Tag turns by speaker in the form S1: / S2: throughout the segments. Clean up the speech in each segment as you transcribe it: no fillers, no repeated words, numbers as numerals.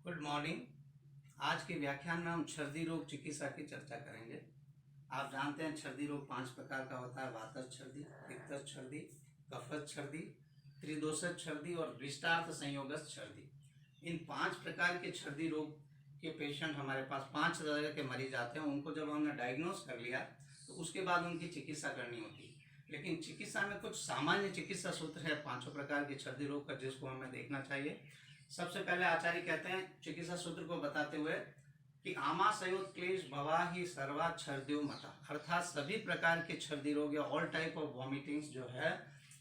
S1: Good morning. आज के व्याख्यान में हम छर्दी रोग चिकित्सा की चर्चा करेंगे। आप जानते हैं छर्दी रोग 5 प्रकार का होता है। वातज छर्दी, पित्तज छर्दी, कफज छर्दी, त्रिदोषज छर्दी और दृष्टार्थ संयोगज छर्दी। इन 5 प्रकार के छर्दी रोग के पेशेंट हमारे पास 5 तरह के मरीज आते हैं। उनको जब हमने डायग्नोस कर लिया तो उसके बाद उनकी चिकित्सा करनी होती है। लेकिन चिकित्सा में कुछ सामान्य चिकित्सा सूत्र है 5 प्रकार के छर्दी रोग का, जिसको हमें देखना चाहिए। सबसे पहले आचार्य कहते हैं चिकित्सा सूत्र को बताते हुए कि आमाशयोत क्लेश भवा ही सर्वा छर्दियो मता, अर्थात सभी प्रकार के छर्दी रोग या ऑल टाइप ऑफ वॉमिटिंग्स जो है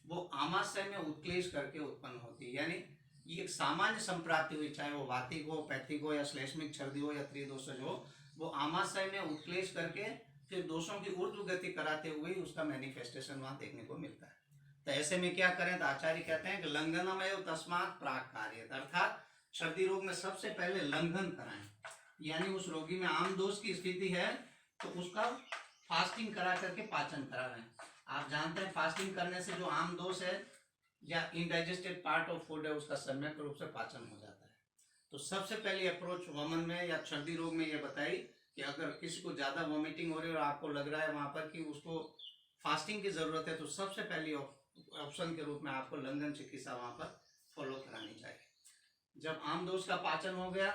S1: वो आमाशय में उत्क्लेश करके उत्पन्न होती है। यानी ये एक सामान्य संप्राप्ति हुई, चाहे वो वातिक हो, पैथिक हो या श्लेष्मिक छर्दी हो या त्रिदोषज हो, वो आमाशय में उत्क्लेश करके फिर दोषों की ऊर्ध्व गति कराते हुए उसका मैनिफेस्टेशन वहां देखने को मिलता है। तो ऐसे में क्या करें, तो आचार्य कहते हैं कि लंघनम एवं तस्मात् प्राक कार्य, अर्थात छर्दी रोग में सबसे पहले लंघन कराएं। यानी उस रोगी में आम दोष की स्थिति है तो उसका फास्टिंग करा करके पाचन करा रहे हैं। आप जानते हैं फास्टिंग करने से जो आम दोष है या इनडाइजेस्टेड पार्ट ऑफ फूड है उसका सम्यक रूप से पाचन हो जाता है। तो सबसे पहली अप्रोच वमन में या छर्दी रोग में ये बताई कि अगर किसी को ज्यादा वॉमिटिंग हो रही है और आपको लग रहा है वहां पर कि उसको फास्टिंग की जरूरत है, तो सबसे पहली ऑप्शन के रूप में आपको लंघन चिकित्सा वहां पर फॉलो करानी चाहिए। जब आम दोष का पाचन हो गया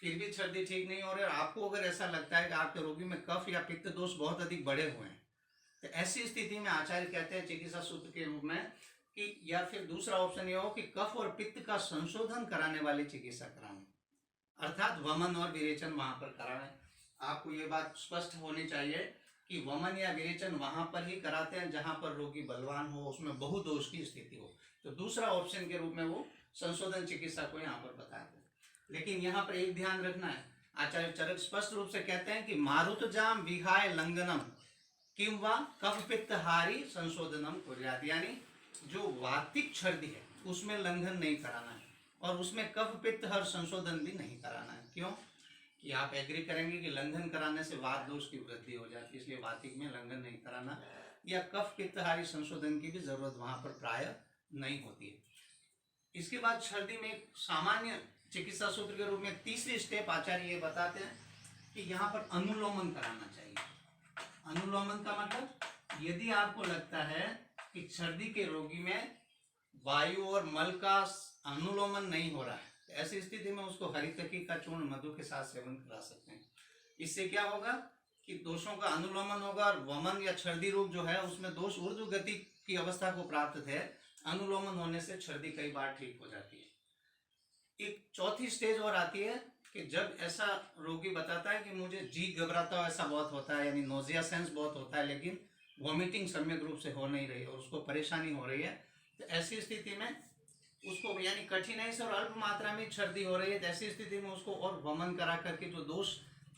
S1: फिर भी छर्दी ठीक नहीं हो रही और आपको अगर ऐसा लगता है कि आपके रोगी में कफ या पित्त दोष बहुत अधिक बढ़े हुए हैं, तो ऐसी स्थिति में आचार्य कहते हैं चिकित्सा सूत्र के रूप में कि या फिर दूसरा ऑप्शन ये हो कि कफ और पित्त का संशोधन कराने वाली चिकित्सा कराएं, अर्थात वमन और विरेचन वहां पर कराएं। आपको ये बात स्पष्ट होनी चाहिए कि वमन या विरेचन वहां पर ही कराते हैं जहां पर रोगी बलवान हो, उसमें बहुदोष की स्थिति हो। तो दूसरा ऑप्शन के रूप में वो संशोधन चिकित्सा को यहाँ पर बताते हैं। लेकिन यहाँ पर एक ध्यान रखना है, आचार्य चरक स्पष्ट रूप से कहते हैं कि मारुतजाम विहाय लंघनम किंवा कफ पित्त हारी संशोधनम कुर्यात, यानी जो वातिक छर्दी है उसमें लंघन नहीं कराना है और उसमें कफ पित्त हर संशोधन भी नहीं कराना है। क्यों कि आप एग्री करेंगे कि लंघन कराने से वात दोष की वृद्धि हो जाती है, इसलिए वातिक में लंघन नहीं कराना या कफ पित्तहारी संशोधन की भी जरूरत वहां पर प्राय नहीं होती है। इसके बाद छर्दी में एक सामान्य चिकित्सा सूत्र के रूप में तीसरी स्टेप आचार्य ये बताते हैं कि यहाँ पर अनुलोमन कराना चाहिए। अनुलोमन का मतलब यदि आपको लगता है कि छर्दी के रोगी में वायु और मल का अनुलोमन नहीं हो रहा है, ऐसी स्थिति में उसको हरितकी का चूर्ण मधु के साथ सेवन करा सकते हैं। इससे क्या होगा कि दोषों का अनुलोमन होगा और वमन या छर्दी रोग जो है उसमें दोष ऊर्ध्व गति की अवस्था को प्राप्त है। अनुलोमन होने से छर्दी कई बार ठीक हो जाती है। एक चौथी स्टेज और आती है कि जब ऐसा रोगी बताता है कि मुझे जी घबराता है, ऐसा बहुत होता है, यानी नोजिया सेंस बहुत होता है, लेकिन वॉमिटिंग सम्यक रूप से हो नहीं रही और उसको परेशानी हो रही है, तो ऐसी स्थिति में उसको यानी कठिनाई से और अल्प मात्रा में छर्दी हो रही है, ऐसी स्थिति में उसको और वमन करा करके जो दोष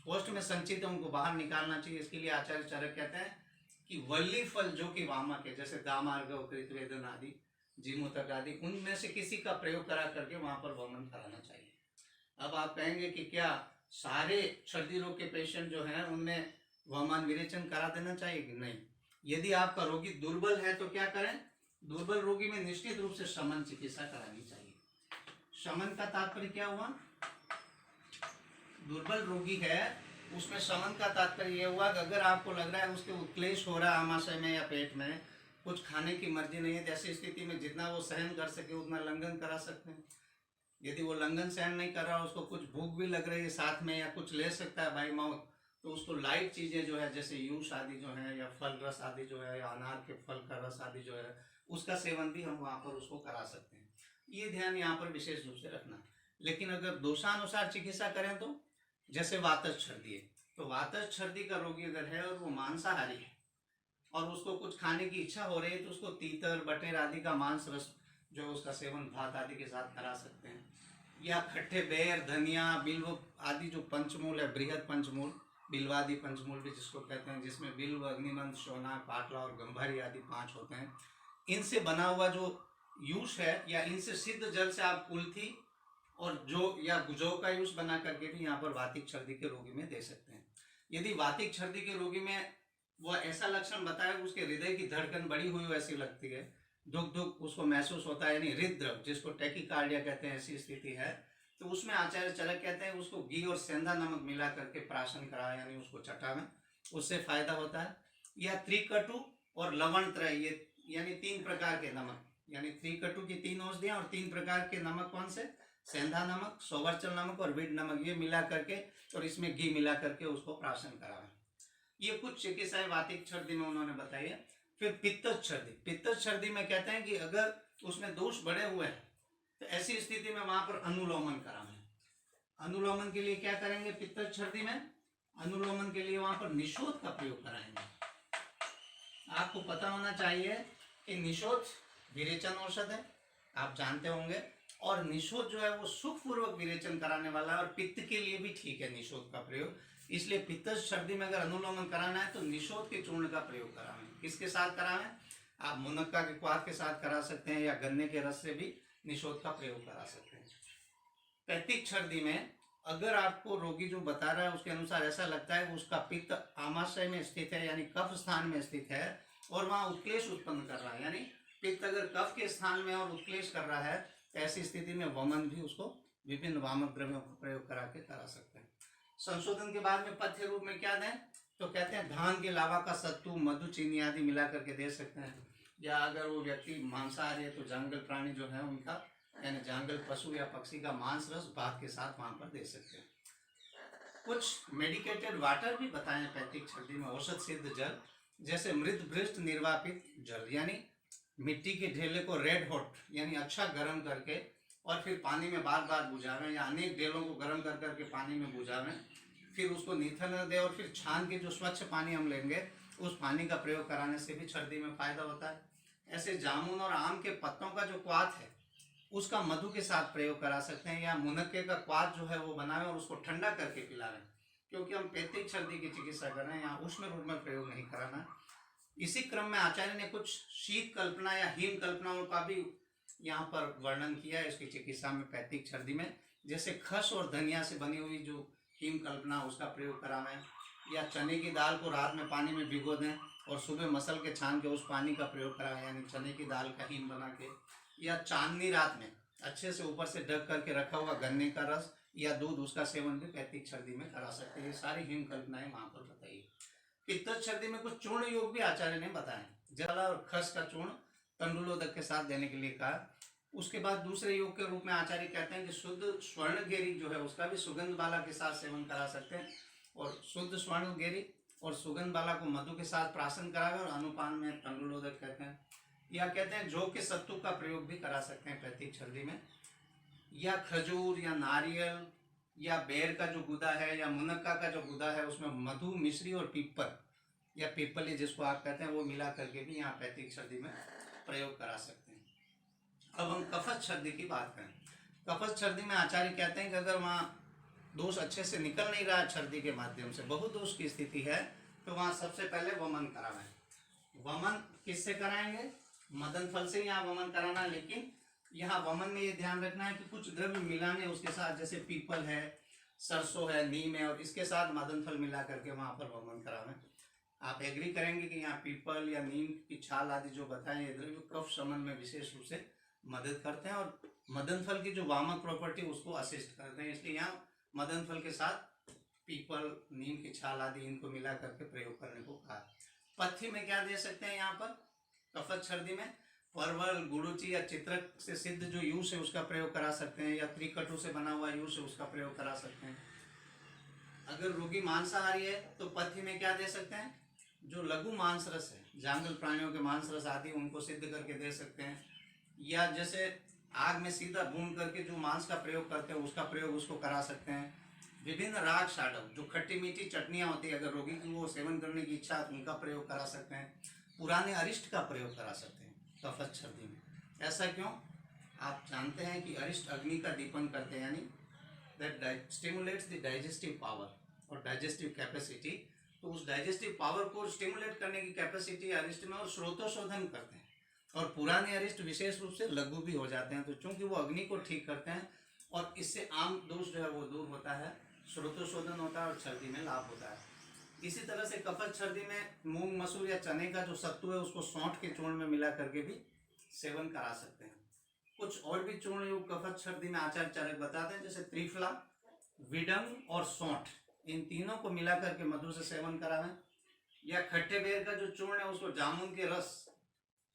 S1: कोष्ठ में संचित है उनको बाहर निकालना चाहिए। इसके लिए आचार्य चरक कहते हैं कि वल्ली फल जो कि वामक है, जैसे दामार्ग, कृतवेदन आदि, जीमूतक आदि, उनमें से किसी का प्रयोग करा करके वहां पर वमन कराना चाहिए। अब आप कहेंगे कि क्या सारे छर्दी रोग के पेशेंट जो हैं उनमें वमन विरेचन करा देना चाहिए कि नहीं? यदि आपका रोगी दुर्बल है तो क्या करें? दुर्बल रोगी में निश्चित रूप से शमन चिकित्सा करानी चाहिए। शमन का तात्पर्य क्या हुआ? दुर्बल रोगी है उसमें शमन का तात्पर्य यह हुआ कि अगर आपको लग रहा है उसके उत्क्लेश हो रहा है आमाशय में या पेट में, कुछ खाने की मर्जी नहीं है, जैसी स्थिति में जितना वो सहन कर सके उतना लंघन करा सकते हैं। यदि वो लंघन सहन नहीं कर रहा, उसको कुछ भूख भी लग रही है साथ में या कुछ ले सकता है बाई माउथ, तो उसको लाइट चीजें जो है जैसे यूस आदि जो है या फल रस आदि जो है या अनार के फल का रस आदि जो है उसका सेवन भी हम वहां पर उसको करा सकते हैं। ये ध्यान यहाँ पर विशेष रूप से रखना। लेकिन अगर दोषानुसार चिकित्सा करें तो जैसे वातज छर्दी है, तो वातज छर्दी का रोगी अगर है और वो मांसाहारी है और उसको कुछ खाने की इच्छा हो रही है तो उसको तीतर बटेर आदि का मांस रस जो उसका सेवन भात आदि के साथ करा सकते हैं, या खट्टे बेर, धनिया, बिल्व आदि जो पंचमूल है, बृहद पंचमूल, बिल्वादि पंचमूल भी जिसको कहते हैं, जिसमें बिल्व, अग्निमंत, शोना, पाटला और गंभारी आदि 5 होते हैं, इनसे बना हुआ जो यूस है या इनसे सिद्ध जल से आप कुल्थी और जो या जौ का यूस बना करके भी यहाँ पर वातिक छर्दी के रोगी में दे सकते हैं। यदि वातिक छर्दी के रोगी में वो ऐसा लक्षण बताए उसके हृदय की धड़कन बढ़ी हुई ऐसी लगती है, दुख दुख उसको महसूस होता है, यानी हृदय जिसको टैकीकार्डिया कहते हैं, ऐसी स्थिति है, तो उसमें आचार्य चरक कहते हैं उसको घी और सेंधा नमक मिला करके प्राशन कराए, यानी उसको चटावें, उससे फायदा होता है। या त्रिकटु और लवण त्रय, ये यानी 3 प्रकार के नमक, यानी त्रिकटु की 3 औषधियां और 3 प्रकार के नमक, कौन से? सेंधा नमक, सोवर्चल नमक और विड नमक, ये मिला करके और इसमें घी मिला करके उसको प्राशन करावें। ये कुछ चिकित्साएं वातिक छर्दी में उन्होंने बताई है। फिर पित्तज छर्दी, पित्तज छर्दी में कहते हैं कि अगर उसमें दोष बढ़े हुए हैं तो ऐसी स्थिति में वहां पर अनुलोमन करावें। अनुलोमन के लिए क्या करेंगे? पित्तज छर्दी में अनुलोमन के लिए वहां पर निशोथ का प्रयोग कराएंगे। आपको पता होना चाहिए कि निशोथ विरेचन औषध है, आप जानते होंगे, और निशोथ जो है वो सुखपूर्वक विरेचन कराने वाला है और पित्त के लिए भी ठीक है निशोथ का प्रयोग। इसलिए पित्तज छर्दी में अगर अनुलोमन कराना है तो निशोथ के चूर्ण का प्रयोग करावें। किसके साथ करावें? आप मुनक्का के क्वाथ के साथ करा सकते हैं या गन्ने के रस से भी निशोथ का प्रयोग करा सकते हैं। पैतिक छर्दी में अगर आपको रोगी जो बता रहा है उसके अनुसार ऐसा लगता है उसका पित्त आमाशय में स्थित है, यानी कफ स्थान में स्थित है और वहां उत्क्लेश उत्पन्न कर रहा है, यानी पित्त अगर कफ के स्थान में और उत्क्लेश कर रहा है, ऐसी स्थिति में वमन भी उसको विभिन्न वामक द्रव्यों का प्रयोग करा के करा सकते हैं। संशोधन के बाद में पथ्य रूप में क्या दें? तो कहते हैं धान के लावा का सत्तू, मधु, चीनी आदि मिला करके दे सकते हैं। या अगर वो व्यक्ति मांसाहारी है तो जंगल प्राणी जो है उनका, यानी जंगल पशु या पक्षी का मांस रस भात के साथ वहां पर दे सकते हैं। कुछ मेडिकेटेड वाटर भी बताएं पैतिक छर्दी में, औषध सिद्ध जल, जैसे मृत भ्रष्ट निर्वापित जल, यानी मिट्टी के ढेले को रेड हॉट यानी अच्छा गर्म करके और फिर पानी में बार बार बुझावें, या अनेक ढेलों को गर्म कर करके पानी में बुझावें, फिर उसको नीथन दें और फिर छान के जो स्वच्छ पानी हम लेंगे उस पानी का प्रयोग कराने से भी छर्दी में फायदा होता है। ऐसे जामुन और आम के पत्तों का जो क्वाथ है उसका मधु के साथ प्रयोग करा सकते हैं, या मुनक्के का क्वाथ जो है वो बनावें और उसको ठंडा करके पिलावें, क्योंकि हम पैतिक छर्दी की चिकित्सा कर रहे हैं, यहाँ उष्ण रूप में प्रयोग नहीं कराना। इसी क्रम में आचार्य ने कुछ शीत कल्पना या हिम कल्पनाओं का भी यहाँ पर वर्णन किया है इसकी चिकित्सा में पैतिक छर्दी में, जैसे खस और धनिया से बनी हुई जो हिम कल्पना उसका प्रयोग करावें, या चने की दाल को रात में पानी में भिगो दें और सुबह मसल के छान के उस पानी का प्रयोग करावें, यानी चने की दाल का हिम बना के, या चांदनी रात में अच्छे से ऊपर से ढक करके रखा हुआ गन्ने का रस या दूध, उसका सेवन भी पैतिक छर्दी में करा सकते हैं। ये सारी हिम कल्पनाएं वहां पर बताइए। पित्तज छर्दी में कुछ चूर्ण योग भी आचार्य ने बताए, जला और खस का चूर्ण तंडुलोदक के साथ देने के लिए कहा। उसके बाद दूसरे योग के रूप में आचार्य कहते हैं कि शुद्ध स्वर्णगेरी जो है उसका भी सुगंध बाला के साथ सेवन करा सकते हैं, और शुद्ध स्वर्णगेरी और सुगंध बाला को मधु के साथ प्राशन करावे और अनुपान में तंडुलोदक कहते हैं। या कहते हैं जौ के सत्तू का प्रयोग भी करा सकते हैं पैतिक छर्दी में, या खजूर या नारियल या बेर का जो गुदा है या मुनक्का का जो गुदा है उसमें मधु, मिश्री और पीपल या पीपली जिसको आप कहते हैं वो मिला करके भी यहाँ पैतिक छर्दी में प्रयोग करा सकते हैं। अब हम कफज छर्दी की बात करें। कफज छर्दी में आचार्य कहते हैं कि अगर वहाँ दोष अच्छे से निकल नहीं रहा छर्दी के माध्यम से, बहुत दोष की स्थिति है, तो वहाँ सबसे पहले वमन करावें। वमन किससे कराएंगे? मदन फल से यहाँ वमन कराना, लेकिन यहाँ वमन में ये ध्यान रखना है कि कुछ द्रव्य मिलाने उसके साथ, जैसे पीपल है, सरसों है, नीम है, और इसके साथ मदन फल मिला करके वहाँ पर वमन करावें। आप एग्री करेंगे कि यहाँ पीपल या नीम की छाल आदि जो बताएं ये द्रव्य कफ शमन में विशेष रूप से मदद करते हैं और मदन फल की जो वामक प्रॉपर्टी उसको असिस्ट करते हैं, इसलिए यहाँ मदन फल के साथ पीपल, नीम की छाल आदि इनको मिला करके प्रयोग करने को कहा। पथ्य में क्या दे सकते हैं यहाँ पर कफज छर्दी में? परवल, गुड़ुचि या चित्रक से सिद्ध जो यूस है उसका प्रयोग करा सकते हैं, या त्रिकटु से बना हुआ यूस है उसका प्रयोग करा सकते हैं। अगर रोगी मांसाहारी है तो पथ्य में क्या दे सकते हैं? जो लघु मांस रस है, जांगल प्राणियों के मांस रस आदि उनको सिद्ध करके दे सकते हैं, या जैसे आग में सीधा भून करके जो मांस का प्रयोग करते हैं उसका प्रयोग उसको करा सकते हैं। विभिन्न राग साडव जो खट्टी मीठी चटनियाँ होती है, अगर रोगी की वो सेवन करने की इच्छा है उनका प्रयोग करा सकते हैं। पुराने अरिष्ट का प्रयोग करा सकते हैं कफज छर्दी में। ऐसा क्यों? आप जानते हैं कि अरिष्ट अग्नि का दीपन करते हैं, यानी that stimulates the digestive power और डाइजेस्टिव कैपेसिटी। तो उस डाइजेस्टिव पावर को स्टिमुलेट करने की कैपेसिटी अरिष्ट में, और स्रोतोशोधन करते हैं, और पुराने अरिष्ट विशेष रूप से लघु भी हो जाते हैं। तो चूंकि वो अग्नि को ठीक करते हैं और इससे आम दोष जो है वो दूर होता है, स्रोतोशोधन होता है और छर्दी में लाभ होता है। इसी तरह से कफज छर्दी में मूंग, मसूर या चने का जो सत्तू है उसको सौंठ के चूर्ण में मिला करके भी सेवन करा सकते हैं। कुछ और भी चूर्ण युक्त कफत छर्दी में आचार्य चरक बताते हैं, जैसे त्रिफला, विडंग और सौंठ, इन तीनों को मिलाकर के मधु से सेवन करावें। या खट्टे बेर का जो चूर्ण है उसको जामुन के रस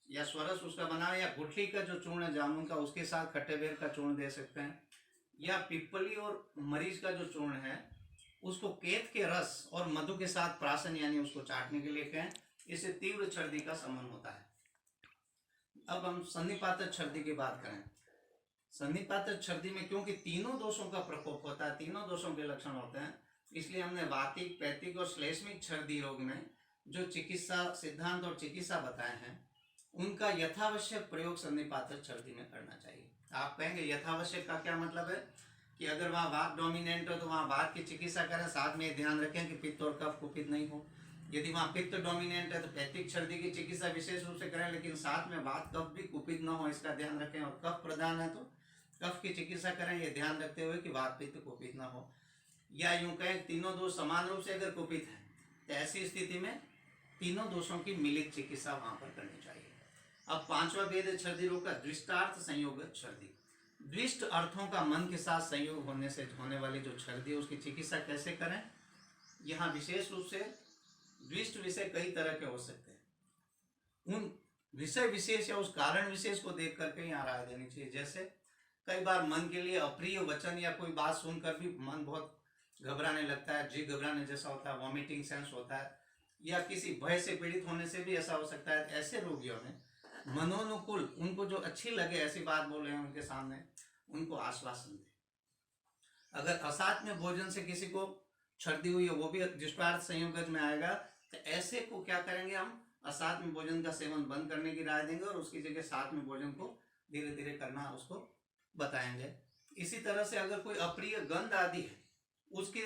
S1: या स्वरस उसका बनावे, या गुठली का जो चूर्ण है जामुन का उसके साथ खट्टे बेर का चूर्ण दे सकते हैं। या पिपली और मरीच का जो चूर्ण है उसको केत के रस और मधु के साथ प्राशन यानी उसको चाटने के लिए कहें, इससे तीव्र छर्दी का शमन होता है। अब हम सन्निपात छर्दी की बात करें। सन्निपात छर्दी में क्योंकि तीनों दोषों का प्रकोप होता है, तीनों दोषों के लक्षण होते हैं, इसलिए हमने वातिक, पैतिक और श्लेष्मिक छर्दी रोग में जो चिकित्सा सिद्धांत और चिकित्सा बताए हैं उनका यथावश्यक प्रयोग सन्निपात छर्दी में करना चाहिए। आप कहेंगे यथावश्यक का क्या मतलब है कि अगर वहाँ वात डोमिनेंट हो तो वहाँ वात की चिकित्सा करें, साथ में ध्यान रखें कि पित्त और कफ कुपित नहीं हो। यदि वहाँ पित्त डोमिनेंट है तो पैतिक छर्दी की चिकित्सा विशेष रूप से करें, लेकिन साथ में वात कफ भी कुपित न हो इसका ध्यान रखें। और कफ प्रधान है तो कफ की चिकित्सा करें, ये ध्यान रखते हुए कि वात पित्त कुपित न हो। या यूं कहें तीनों दोष समान रूप से अगर कुपित है तो ऐसी स्थिति में तीनों दोषों की मिलित चिकित्सा वहां पर करनी चाहिए। अब पांचवा भेद है छर्दी रोग का द्विष्टार्थ संयोग छर्दी। द्विष्ट अर्थों का मन के साथ संयोग होने से होने वाली जो छर्दी है उसकी चिकित्सा कैसे करें। यहाँ विशेष रूप से द्विष्ट विषय कई तरह के हो सकते हैं, उन विषय विशेष या उस कारण विशेष को देख करके यहाँ राय देनी चाहिए। जैसे कई बार मन के लिए अप्रिय वचन या कोई बात सुनकर भी मन बहुत घबराने लगता है, जी घबराने जैसा होता है, वॉमिटिंग सेंस होता है, या किसी भय से पीड़ित होने से भी ऐसा हो सकता है। ऐसे रोगियों में मनोनुकूल, उनको जो अच्छी लगे ऐसी बात बोले हैं उनके सामने, उनको आश्वासन दे। अगर असात में भोजन से किसी को छर्दी हुई है, वो भी दुष्टार्थ संयोगज में आएगा, तो ऐसे को क्या करेंगे, हम असात में भोजन का सेवन बंद करने की राय देंगे और उसकी जगह साथ में भोजन को धीरे धीरे करना उसको बताएंगे। इसी तरह से अगर कोई अप्रिय गंध आदि है उसके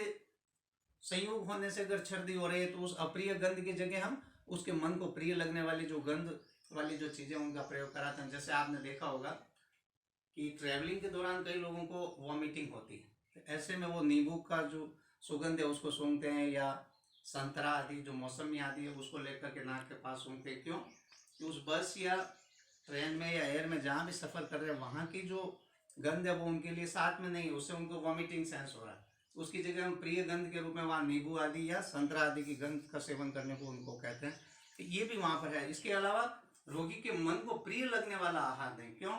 S1: संयोग होने से अगर छर्दी हो रही है तो उस अप्रिय गंध की जगह हम उसके मन को प्रिय लगने वाली जो गंध वाली जो चीजें उनका प्रयोग कराते हैं। जैसे आपने देखा होगा कि ट्रैवलिंग के दौरान कई लोगों को वॉमिटिंग होती है, तो ऐसे में वो नींबू का जो सुगंध है उसको सूंघते हैं, या संतरा आदि जो मौसमी आदि है उसको लेकर के नाक के पास सूंघते हैं। क्यों कि उस बस या ट्रेन में या एयर में जहाँ भी सफर कर रहे हैं वहाँ की जो गंध है वो उनके लिए साथ में नहीं, उससे उनको वॉमिटिंग सेंस हो रहा है। उसकी जगह हम प्रिय गंध के रूप में वहाँ नींबू आदि या संतरा आदि की गंध का सेवन करने को उनको कहते हैं, तो ये भी वहाँ पर है। इसके अलावा रोगी के मन को प्रिय लगने वाला आहार दें। क्यों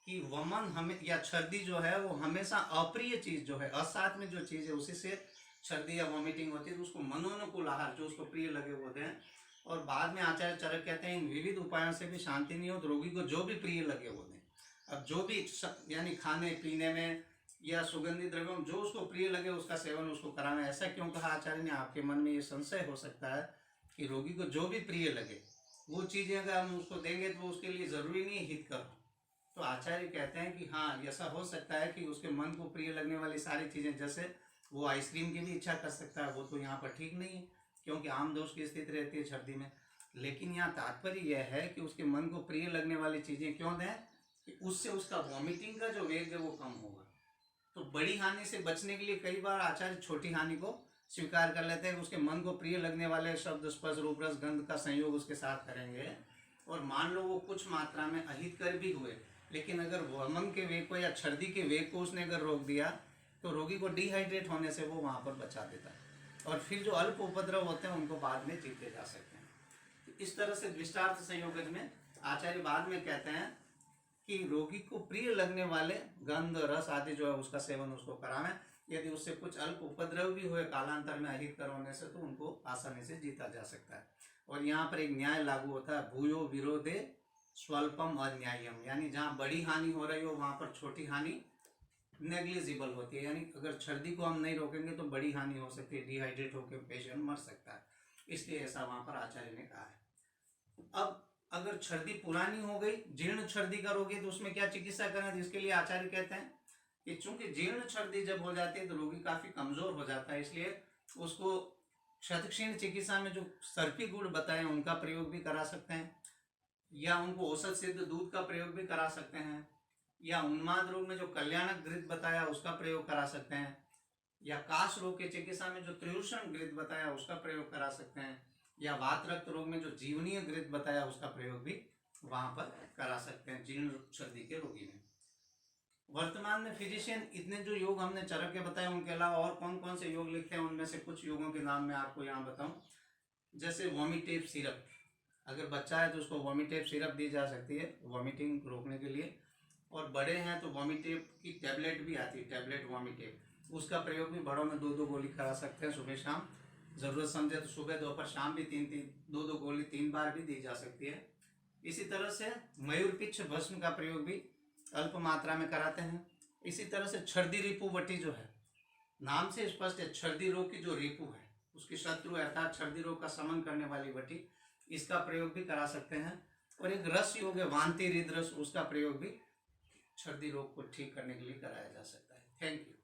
S1: कि वमन हमें या छर्दी जो है वो हमेशा अप्रिय चीज जो है, असात में जो चीज है उसी से छर्दी या वॉमिटिंग होती है, तो उसको मनोनुकूल आहार जो उसको प्रिय लगे वो दें। और बाद में आचार्य चरक कहते हैं इन विविध उपायों से भी शांति नहीं हो तो रोगी को जो भी प्रिय लगे वो दें। अब जो भी यानी खाने पीने में या सुगंधित द्रव्यों जो उसको प्रिय लगे उसका सेवन उसको कराना। ऐसा क्यों कहा आचार्य ने, आपके मन में ये संशय हो सकता है कि रोगी को जो भी प्रिय लगे वो चीजें अगर हम उसको देंगे तो उसके लिए जरूरी नहीं हित कर। तो आचार्य कहते हैं कि हाँ ऐसा हो सकता है कि उसके मन को प्रिय लगने वाली सारी चीजें, जैसे वो आइसक्रीम की भी इच्छा कर सकता है, वो तो यहाँ पर ठीक नहीं है क्योंकि आम दोष की स्थिति रहती है छर्दी में। लेकिन यहाँ तात्पर्य यह है कि उसके मन को प्रिय लगने वाली चीजें क्यों दें कि उससे उसका वॉमिटिंग का जो वेग है वो कम होगा। तो बड़ी हानि से बचने के लिए कई बार आचार्य छोटी हानि को स्वीकार कर लेते हैं, उसके मन को प्रिय लगने वाले शब्द स्पर्श रूप रस गंध का संयोग उसके साथ करेंगे। और मान लो वो कुछ मात्रा में अहितकर भी हुए, लेकिन अगर वमन के वेग को या छर्दी के वेग को उसने अगर रोक दिया तो रोगी को डिहाइड्रेट होने से वो वहाँ पर बचा देता है, और फिर जो अल्प उपद्रव होते हैं उनको बाद में जीते जा सकते हैं। तो इस तरह से द्विष्टार्थ संयोगज में आचार्य बाद में कहते हैं कि रोगी को प्रिय लगने वाले गंध रस आदि जो है उसका सेवन उसको करावें। यदि उससे कुछ अल्प उपद्रव भी हुए कालांतर में अहितकर होने से तो उनको आसानी से जीता जा सकता है। और यहाँ पर एक न्याय लागू होता है, भूयो विरोधे स्वल्पम अन्यायम, यानी जहाँ बड़ी हानि हो रही हो वहाँ पर छोटी हानि नेग्लिजिबल होती है। यानी अगर छर्दी को हम नहीं रोकेंगे तो बड़ी हानि हो सकती है, डिहाइड्रेट होकर पेशेंट मर सकता है, इसलिए ऐसा वहाँ पर आचार्य ने कहा है। अब अगर छर्दी पुरानी हो गई, जीर्ण छर्दी का रोगी, तो उसमें क्या चिकित्सा करें, तो इसके लिए आचार्य कहते हैं कि चूंकि जीर्ण छर्दी जब हो जाती है तो रोगी काफी कमजोर हो जाता है, इसलिए उसको क्षतक्षीण चिकित्सा में जो सर्पी गुड़ बताए उनका प्रयोग भी करा सकते हैं, या उनको औषध सिद्ध दूध का प्रयोग भी करा सकते हैं, या उन्माद रोग में जो कल्याणक घृत बताया उसका प्रयोग करा सकते हैं, या काश रोग के चिकित्सा में जो त्रिवृषण घृत बताया उसका प्रयोग करा सकते हैं, या वात रक्त रोग में जो जीवनीय घृत बताया उसका प्रयोग भी वहां पर करा सकते हैं जीर्ण छर्दी के रोगी में। वर्तमान में फिजिशियन इतने जो योग हमने चरक के बताए, उनके अलावा और कौन कौन से योग लिखते हैं, उनमें से कुछ योगों के नाम मैं आपको यहाँ बताऊं। जैसे वॉमिटेप सिरप, अगर बच्चा है तो उसको वॉमिटेप सिरप दी जा सकती है वॉमिटिंग रोकने के लिए। और बड़े हैं तो वॉमिटेप की टैबलेट भी आती है, टैबलेट वॉमिटेप, उसका प्रयोग भी बड़ों में 2-2 गोली करा सकते हैं सुबह शाम। ज़रूरत समझे तो सुबह दोपहर शाम भी 2-2 गोली 3 बार भी दी जा सकती है। इसी तरह से मयूर पिच्छ भस्म का प्रयोग भी अल्प मात्रा में कराते हैं। इसी तरह से छर्दी रिपू वटी जो है, नाम से स्पष्ट है, छर्दी रोग की जो रिपू है उसकी शत्रु अर्थात छर्दी रोग का समन करने वाली वटी, इसका प्रयोग भी करा सकते हैं। और एक रस योग है वांति हृदय रस, उसका प्रयोग भी छर्दी रोग को ठीक करने के लिए कराया जा सकता है। Thank you.